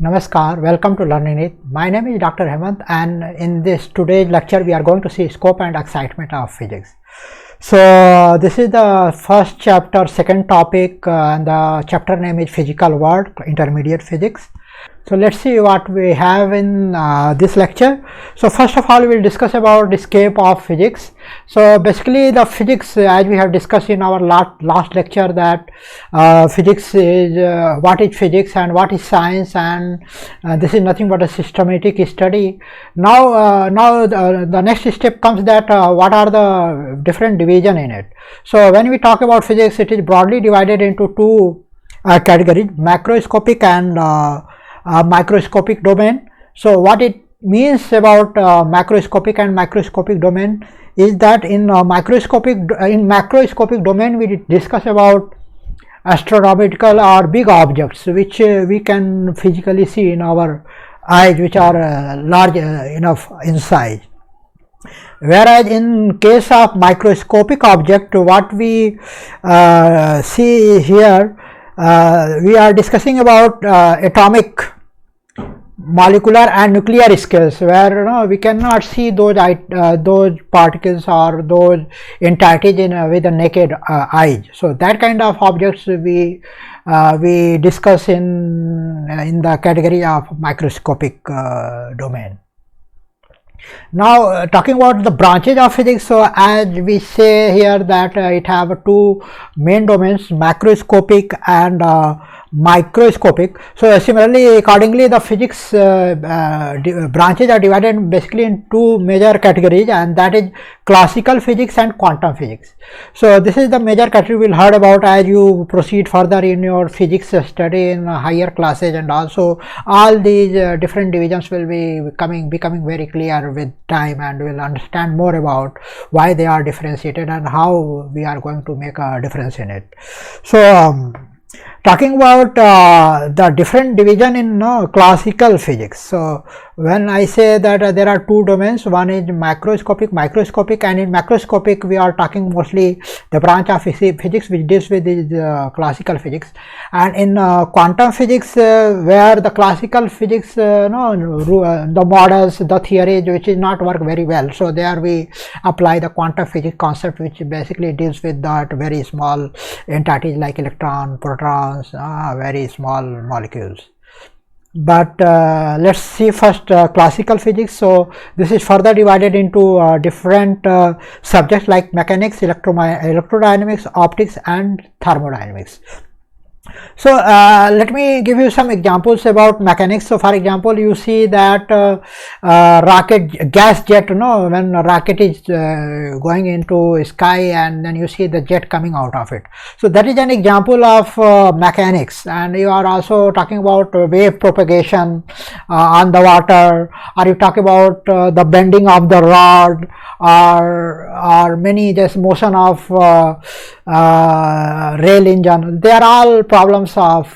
Namaskar, welcome to Learning It. My name is Dr. Hemant, and in this today's lecture we are going to see scope and excitement of physics. So this is the first chapter, second topic, and the chapter name is Physical World, Intermediate Physics. So let's see what we have in this lecture. So first of all, we will discuss about the scope of physics. So basically the physics, as we have discussed in our last lecture, that physics is what is physics and what is science, and this is nothing but a systematic study. Now the next step comes that what are the different division in it. So when we talk about physics, it is broadly divided into two categories: macroscopic and microscopic domain. So what it means about macroscopic and microscopic domain is that in macroscopic domain we discuss about astronomical or big objects which we can physically see in our eyes, which are large enough in size. Whereas in case of microscopic object, what we see here, we are discussing about atomic, molecular and nuclear scales, where we cannot see those particles or those entities with the naked eyes. So that kind of objects we discuss in the category of microscopic domain. Now talking about the branches of physics, so as we say here that it have two main domains, macroscopic and microscopic. So similarly, accordingly, the physics branches are divided basically in two major categories, and that is classical physics and quantum physics. So this is the major category we will heard about as you proceed further in your physics study in higher classes, and also all these different divisions will be becoming very clear with time, and we will understand more about why they are differentiated and how we are going to make a difference in it. So talking about the different division in classical physics. So when I say that there are two domains, one is macroscopic, microscopic, and in macroscopic we are talking mostly the branch of physics which deals with the classical physics, and in quantum physics where the classical physics the models, the theories which is not work very well, so there we apply the quantum physics concept, which basically deals with that very small entities like electron, protons, very small molecules. But let's see first classical physics. So this is further divided into different subjects like mechanics, electrodynamics, optics and thermodynamics. So let me give you some examples about mechanics. So for example, you see that rocket gas jet, when a rocket is going into sky, and then you see the jet coming out of it. So that is an example of mechanics. And you are also talking about wave propagation on the water, or you talk about the bending of the rod, or many just motion of rail engine. They are all problems of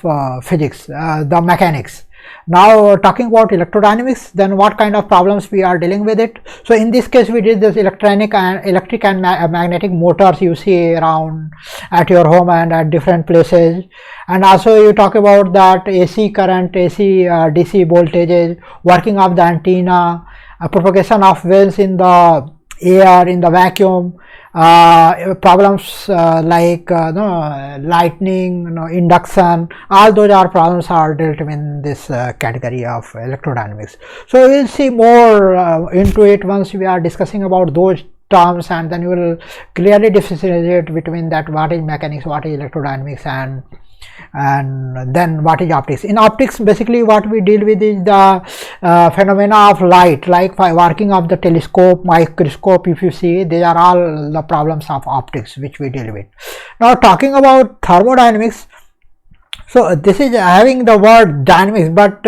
physics, the mechanics. Now talking about electrodynamics, then what kind of problems we are dealing with it. So in this case we did this electric and magnetic motors you see around at your home and at different places, and also you talk about that AC current, AC DC voltages, working of the antenna, propagation of waves in the air, in the vacuum, problems like lightning, induction. All those are problems are dealt in this category of electrodynamics. So we will see more into it once we are discussing about those terms, and then you will clearly differentiate between that what is mechanics, what is electrodynamics, and then what is optics. In optics, basically what we deal with is the phenomena of light, like working of the telescope, microscope. If you see, they are all the problems of optics which we deal with. Now talking about thermodynamics, so this is having the word dynamics, but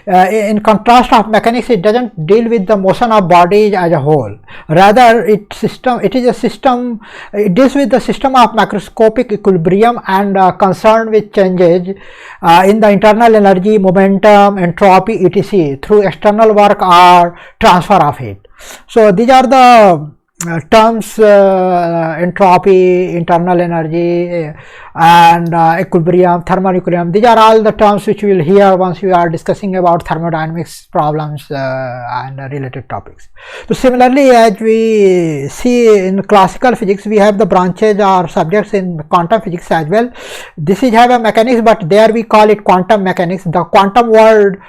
in contrast of mechanics, it doesn't deal with the motion of bodies as a whole. Rather, it is a system. It deals with the system of macroscopic equilibrium and concerned with changes in the internal energy, momentum, entropy, etc. through external work or transfer of heat. So these are the terms, entropy, internal energy, and equilibrium, thermal equilibrium. These are all the terms which you will hear once you are discussing about thermodynamics problems and related topics. So similarly, as we see in classical physics, we have the branches or subjects in quantum physics as well. This is have a mechanics, but there we call it quantum mechanics. The quantum word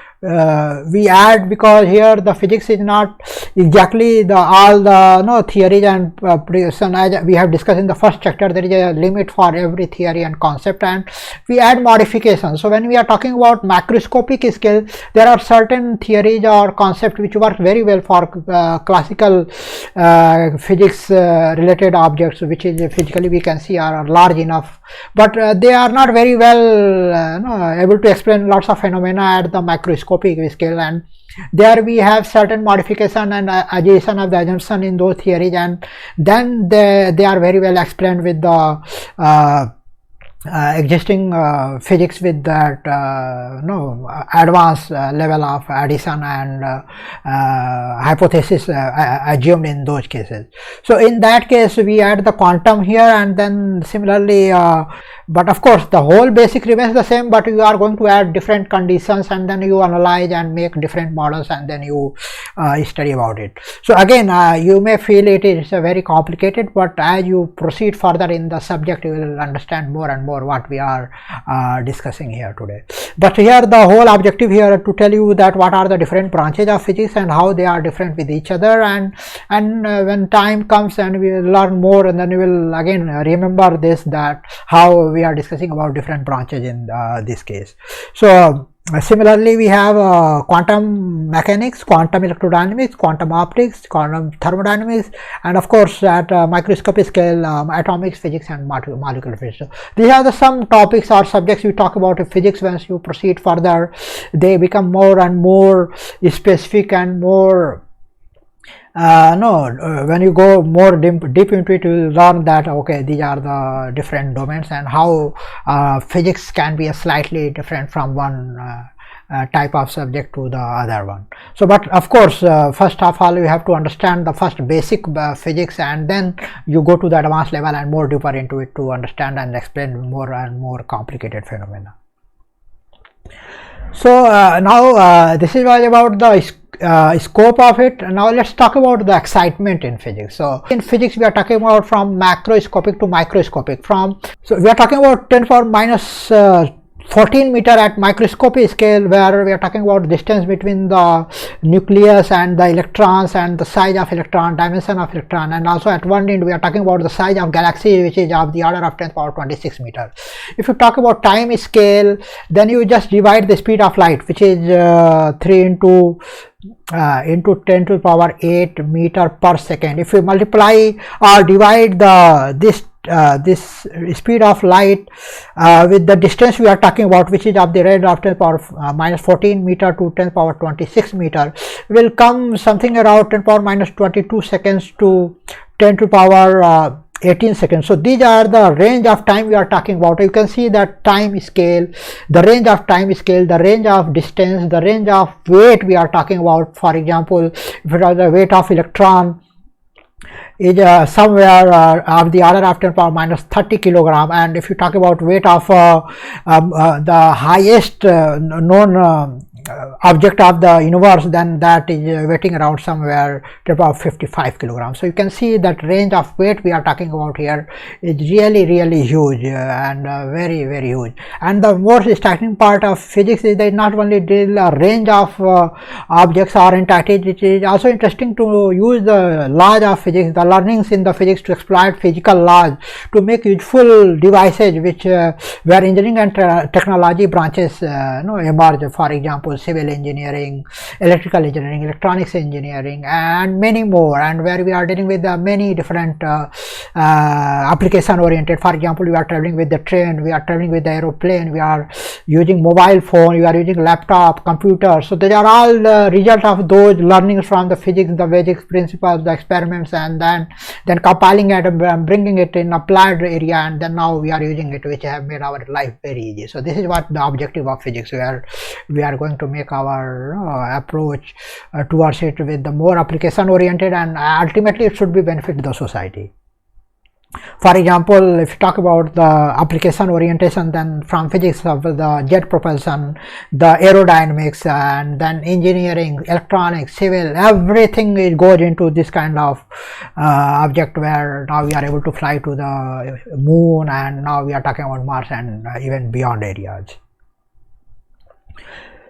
we add because here the physics is not exactly the all the theories and prediction. As we have discussed in the first chapter, there is a limit for every theory and concept, and we add modifications. So when we are talking about macroscopic scale, there are certain theories or concepts which work very well for classical physics related objects, which is physically we can see are large enough, but they are not very well able to explain lots of phenomena at the macroscopic scale, and there we have certain modification and addition of the assumption in those theories, and then they are very well explained with the existing physics with that advanced level of addition and hypothesis assumed in those cases. So in that case we add the quantum here, and then similarly but of course the whole basic remains the same, but you are going to add different conditions, and then you analyze and make different models, and then you study about it. So again you may feel it is very complicated, but as you proceed further in the subject you will understand more and more what we are discussing here today. But here the whole objective here to tell you that what are the different branches of physics and how they are different with each other, and when time comes and we will learn more, and then you will again remember this, that how we are discussing about different branches in this case. So similarly we have quantum mechanics, quantum electrodynamics, quantum optics, quantum thermodynamics, and of course at microscopic scale atomic physics and molecular physics. So these are the some topics or subjects you talk about in physics. Once you proceed further they become more and more specific and more when you go more deep into it, you will learn that okay, these are the different domains and how physics can be a slightly different from one type of subject to the other one. So but of course first of all you have to understand the first basic physics, and then you go to the advanced level and more deeper into it to understand and explain more and more complicated phenomena. So now this is all about the scope of it. Now let's talk about the excitement in physics. So in physics we are talking about from macroscopic to microscopic. So we are talking about 10 power minus 14 meter at microscopic scale, where we are talking about distance between the nucleus and the electrons and the size of electron, dimension of electron, and also at one end we are talking about the size of galaxy, which is of the order of 10 power 26 meter. If you talk about time scale, then you just divide the speed of light, which is 3 into 10 to the power 8 meter per second. If you multiply or divide this speed of light with the distance we are talking about, which is of the range of 10 power minus 14 meter to 10 power 26 meter, will come something around 10 power minus 22 seconds to 10 to power 18 seconds. So these are the range of time we are talking about. You can see that time scale, the range of time scale, the range of distance, the range of weight we are talking about. For example, if it is the weight of electron is somewhere of the order of 10 power minus 30 kilogram, and if you talk about weight of the highest known object of the universe, then that is weighing around somewhere to about 55 kilograms. So you can see that range of weight we are talking about here is really huge and very huge. And the most striking part of physics is that not only deal a range of objects or entities, it is also interesting to use the laws of physics, the learnings in the physics, to exploit physical laws to make useful devices which where engineering and technology branches emerge. For example, civil engineering, electrical engineering, electronics engineering, and many more, and where we are dealing with many different application oriented. For example, we are traveling with the train, we are traveling with the aeroplane, we are using mobile phone, we are using laptop, computer. So they are all the result of those learnings from the physics, the basic principles, the experiments, and then compiling it and bringing it in applied area, and then now we are using it, which have made our life very easy. So this is what the objective of physics we are going to to make our approach towards it with the more application oriented, and ultimately it should be benefit the society. For example, if you talk about the application orientation, then from physics of the jet propulsion, the aerodynamics, and then engineering, electronics, civil, everything it goes into this kind of object where now we are able to fly to the moon, and now we are talking about Mars and even beyond areas.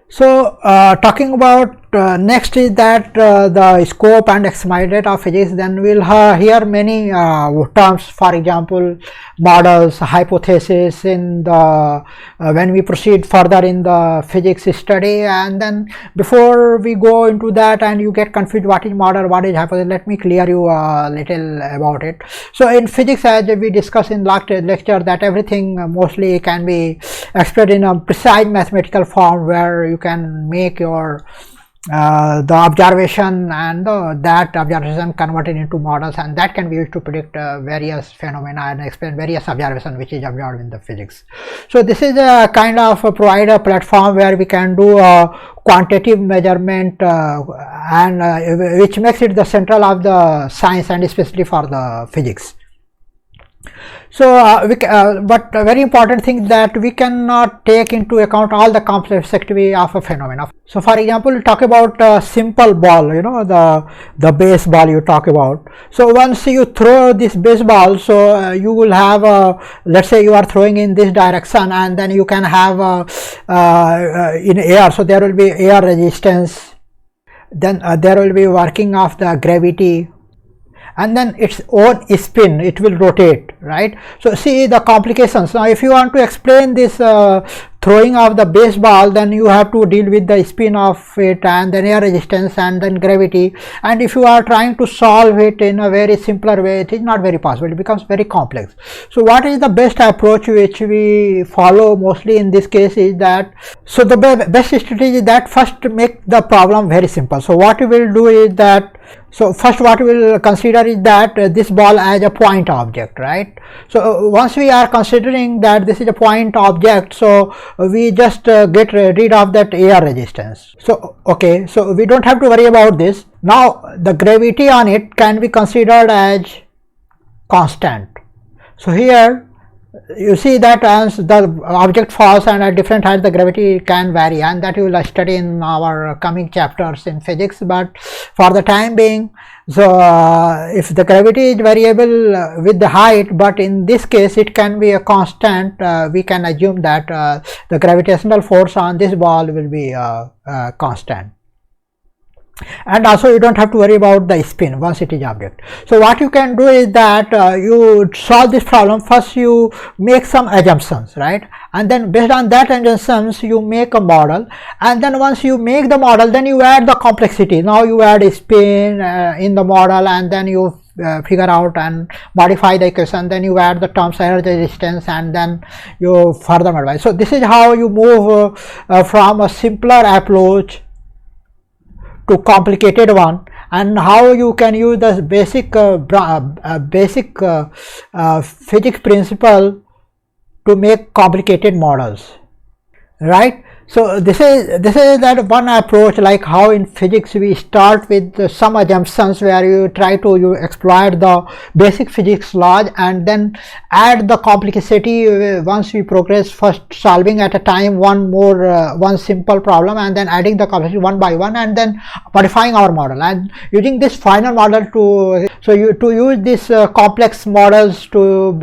So talking about next is that the scope and expanded of physics, then we'll hear many terms, for example models, hypothesis in the when we proceed further in the physics study. And then before we go into that and you get confused what is model, what is hypothesis, let me clear you a little about it. So in physics, as we discussed in last lecture, that everything mostly can be expressed in a precise mathematical form where you can make your the observation and that observation converted into models, and that can be used to predict various phenomena and explain various observations which is observed in the physics. So this is a kind of provide a platform where we can do a quantitative measurement and which makes it the central of the science and especially for the physics. So but a very important thing that we cannot take into account all the complexity of a phenomena. So for example, we talk about a simple ball, the baseball you talk about. So once you throw this baseball, so you will have let's say you are throwing in this direction, and then you can have in air, so there will be air resistance, then there will be working of the gravity, and then its own spin, it will rotate, right? So see the complications. Now if you want to explain this throwing of the baseball, then you have to deal with the spin of it and then air resistance and then gravity, and if you are trying to solve it in a very simpler way, it is not very possible, it becomes very complex. So what is the best approach which we follow mostly in this case is that, so the best strategy is that first make the problem very simple. So what we will do is that, so first what we will consider is that this ball as a point object, right? So once we are considering that this is a point object, so we just get rid of that air resistance. So okay, so we don't have to worry about this. Now the gravity on it can be considered as constant. So here you see that as the object falls and at different heights the gravity can vary, and that we will study in our coming chapters in physics. But for the time being, so if the gravity is variable with the height, but in this case it can be a constant, we can assume that the gravitational force on this ball will be constant. And also you don't have to worry about the spin once it is object. So what you can do is that you solve this problem. First you make some assumptions, right, and then based on that assumptions you make a model, and then once you make the model, then you add the complexity. Now you add a spin in the model, and then you figure out and modify the equation, then you add the terms air resistance, and then you further modify. So this is how you move from a simpler approach to complicated one, and how you can use the basic physics principle to make complicated models, right? So this is that one approach, like how in physics we start with some assumptions where you try to exploit the basic physics laws, and then add the complexity once we progress, first solving at a time one simple problem, and then adding the complexity one by one, and then modifying our model and using this final model to use these complex models to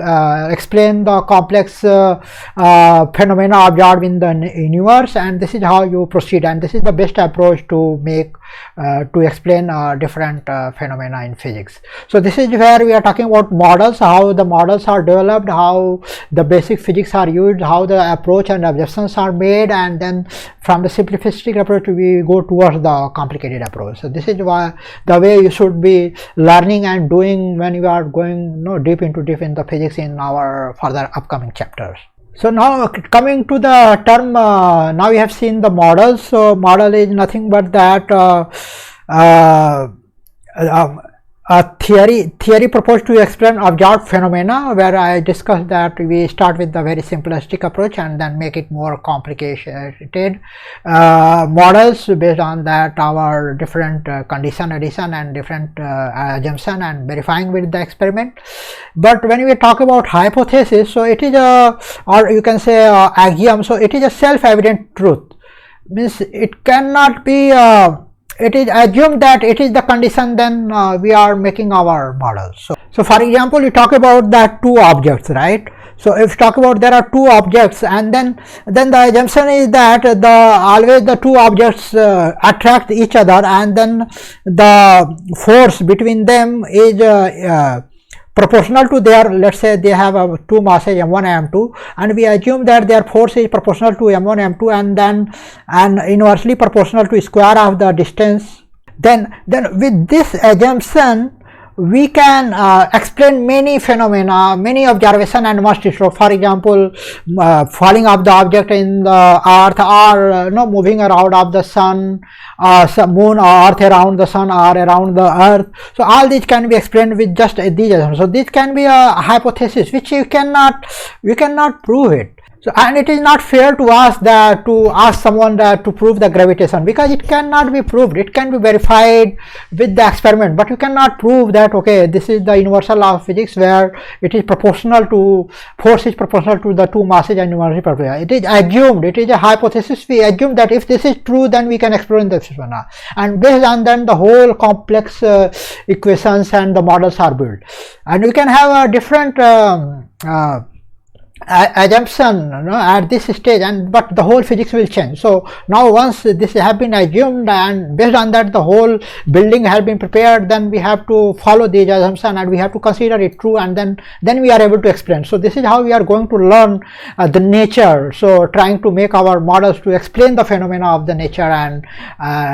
explain the complex phenomena observed in the universe. And this is how you proceed, and this is the best approach to make to explain different phenomena in physics. So this is where we are talking about models, how the models are developed, how the basic physics are used, how the approach and objections are made, and then from the simplistic approach we go towards the complicated approach. So this is why the way you should be learning and doing when you are going deep in the physics in our further upcoming chapters. So now coming to the term, now we have seen the models. So model is nothing but that theory proposed to explain observed phenomena, where I discussed that we start with the very simplistic approach and then make it more complicated models based on that our different condition addition and different assumption and verifying with the experiment. But when we talk about hypothesis, so it is a, or you can say axiom, so it is a self-evident truth, means it cannot be it is assumed that it is the condition, then we are making our models. So for example, you talk about that two objects, right? So if you talk about there are two objects, and then the assumption is that always the two objects attract each other, and then the force between them is proportional to their, let's say they have two masses m1 and m2, and we assume that their force is proportional to m1 m2 and then inversely proportional to square of the distance. Then with this assumption we can explain many phenomena, many observation and must show. For example, falling of the object in the earth, or moving around of the sun, moon or earth around the sun or around the earth. So all these can be explained with just these assumptions. So this can be a hypothesis which you cannot prove it. So, and it is not fair to ask someone to prove the gravitation, because it cannot be proved. It can be verified with the experiment, but you cannot prove that okay, this is the universal law of physics where it is proportional to, force is proportional to the two masses and inversely proportional. It is assumed, it is a hypothesis. We assume that if this is true, then we can explain the phenomena, and based on then the whole complex equations and the models are built, and we can have a different assumption at this stage, but the whole physics will change. So now once this has been assumed and based on that the whole building has been prepared, then we have to follow these assumptions and we have to consider it true, and then we are able to explain. So this is how we are going to learn the nature, so trying to make our models to explain the phenomena of the nature and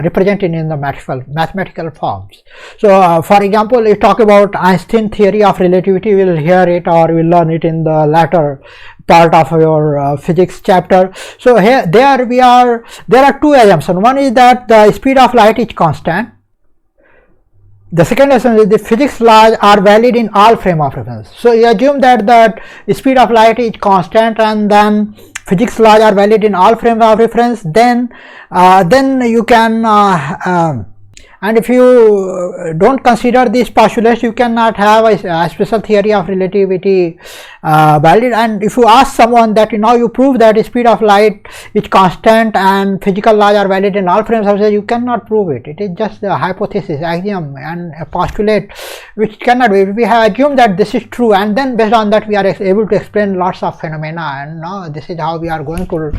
represent it in the mathematical forms. So for example, if you talk about Einstein theory of relativity, we will hear it or we will learn it in the latter part of your physics chapter. So here there are two assumptions. One is that the speed of light is constant. The second assumption is the physics laws are valid in all frame of reference. So you assume that the speed of light is constant, and then physics laws are valid in all frame of reference. Then you can and if you don't consider these postulates, you cannot have a special theory of relativity valid. And if you ask someone that you prove that the speed of light is constant and physical laws are valid in all frames of reference, you cannot prove it. It is just a hypothesis, axiom and a postulate which cannot be. We have assumed that this is true, and then based on that we are able to explain lots of phenomena, and this is how we are going to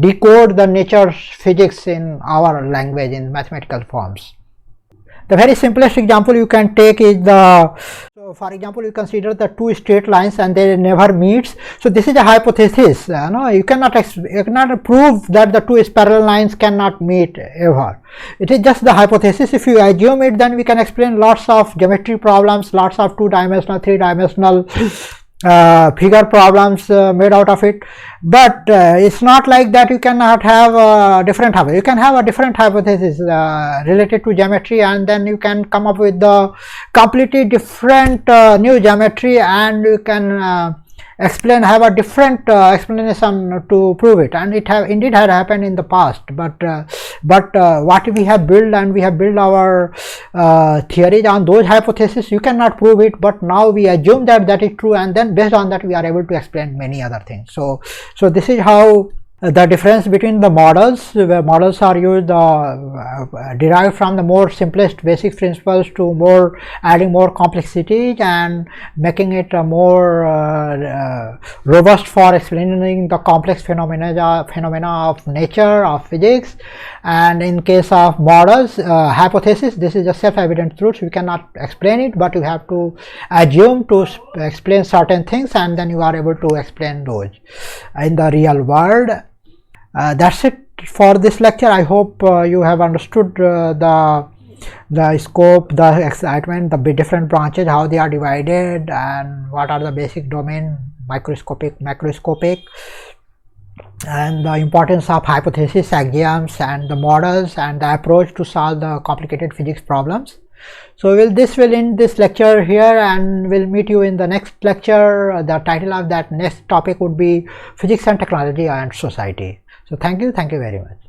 decode the nature's physics in our language in mathematical forms. The very simplest example you can take is so for example, you consider the two straight lines and they never meets. So this is a hypothesis. You cannot prove that the two parallel lines cannot meet ever. It is just the hypothesis. If you assume it, then we can explain lots of geometry problems, lots of two-dimensional, three-dimensional figure problems made out of it. But it's not like that you cannot have a different hypothesis. You can have a different hypothesis related to geometry, and then you can come up with the completely different new geometry, and you can have a different explanation to prove it. And it indeed had happened in the past, but what we have built, and we have built our theories on those hypotheses, you cannot prove it, but now we assume that is true, and then based on that we are able to explain many other things. So this is how the difference between the models, where models are used derived from the more simplest basic principles to adding more complexity and making it more robust for explaining the complex phenomena of nature, of physics. And in case of models, hypothesis, this is a self-evident truth. We cannot explain it, but you have to assume to explain certain things, and then you are able to explain those in the real world. That's it for this lecture. I hope you have understood the scope, the excitement, the different branches, how they are divided, and what are the basic domain, microscopic, macroscopic, and the importance of hypothesis, axioms, and the models, and the approach to solve the complicated physics problems. So this will end this lecture here, and we'll meet you in the next lecture. The title of that next topic would be Physics and Technology and Society. So thank you very much.